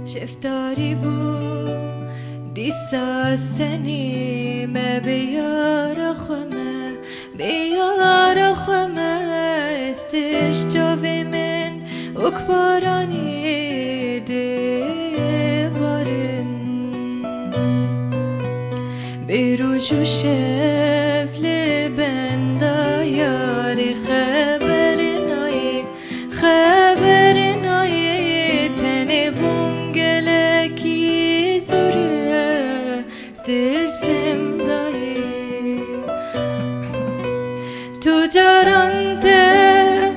شفتاری بو دیساستنی ما بیار خمه بیار خمه استش جاوی من اکبارانی دیوارن بیرو جو شفل بندا یاری خبر نایی تنی بونگلکی زوره سرسم دایی تو جاران ته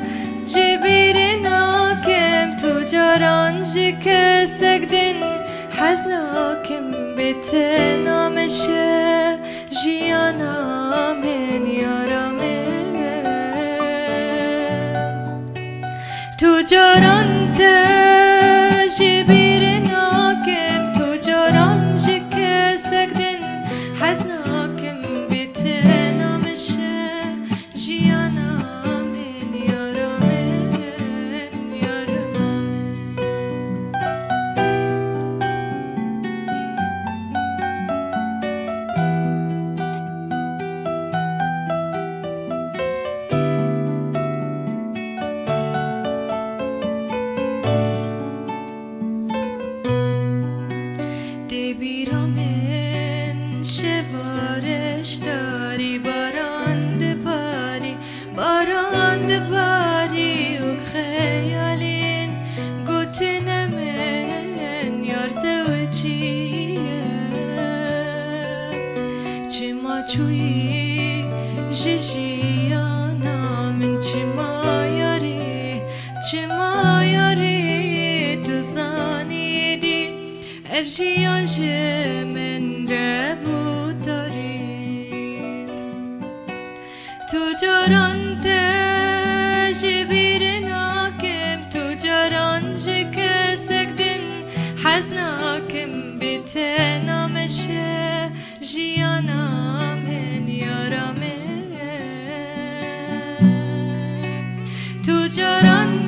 جبیر ناکم تو جاران جی کسکدن حزناکم بیت نامشه جیانا من یارامه تو جاران تجبیر ناکم تو جاران جی کسکدن حزناکم بیت نامشه جیانا من یارامه بیرامن شوارش داری باران باری و خیالین گوتن من یار زوجیه چما چوی جیجیانا من چما یاری تو زانیدی افجیان من ربو داریم تو جاران تجبیر ناکم تو جاران جی کسکدن حزناکم بیت نامشه جیانا من یارامه تو جاران